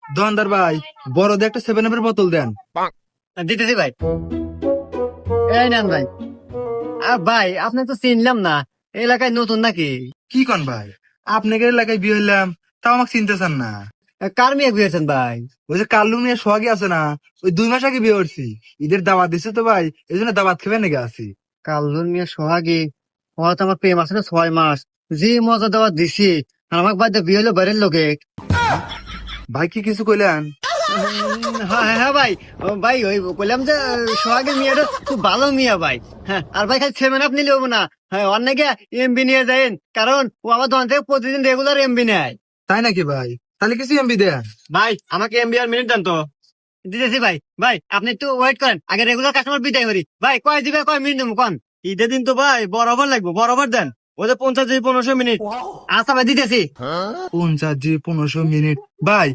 দোকানদার ভাই, বড়দের একটা 7 আপের বোতল দেন। দিতেছি ভাই। এই নেন ভাই। আর ভাই আপনি তো চিনলাম না, এই এলাকায় নতুন নাকি? কি কন ভাই, আপনাদের এলাকায় বিয়ে হইলাম, তাও আমাকে চিনতেছেন না? কার মেয়ে বিয়েছেন ভাই? ওই যে কাল্লু মিয়া সোহাগী আছে না, ওই 2 মাস আগে বিয়ে করছি। ঈদের দাওয়াত দিছে তো ভাই, এই জন্য দাওয়াত খেবে নাকি আছি। কাল্লুর মেয়ে সোহাগী। ওরা তো আমার প্রেম আছে না 6 মাস। যে মজা দেওয়া দিছি, আর আমাকে বাদ দিয়ে বিয়ে হলো বাইরের লোকে। ভাই কি কিছু কইলেন? হ্যাঁ হ্যাঁ হ্যাঁ ভাই। ও ভাই ওই বললাম যে সোহাগের মেয়েটা খুব ভালো মেয়ে ভাই। হ্যাঁ আর ভাই খালি 7 আপ নিলে হবো না। হ্যাঁ অনেকে এমবি নিয়ে যায়েন, কারণ ও আমার দোকান থেকে প্রতিদিন রেগুলার এমবি নেয়। তাই নাকি ভাই? তাহলে কিছু এমবি দেন। ভাই আমাকে এমবি আর মিনিট দেন তো। দিতেছি ভাই। ভাই আপনি একটু ওয়েট করেন, আগে রেগুলার কাস্টমার বিদায় করি। ভাই কয় দিবে, কয় মিনিট দেবো কোন? ঈদের দিন তো ভাই বরাবর লাগবে, বরাবর দেন। ওদের 50 থেকে 15 মিনিট। আচ্ছা ভাই দিতেছি। 50 জি 15 মিনিট ভাই।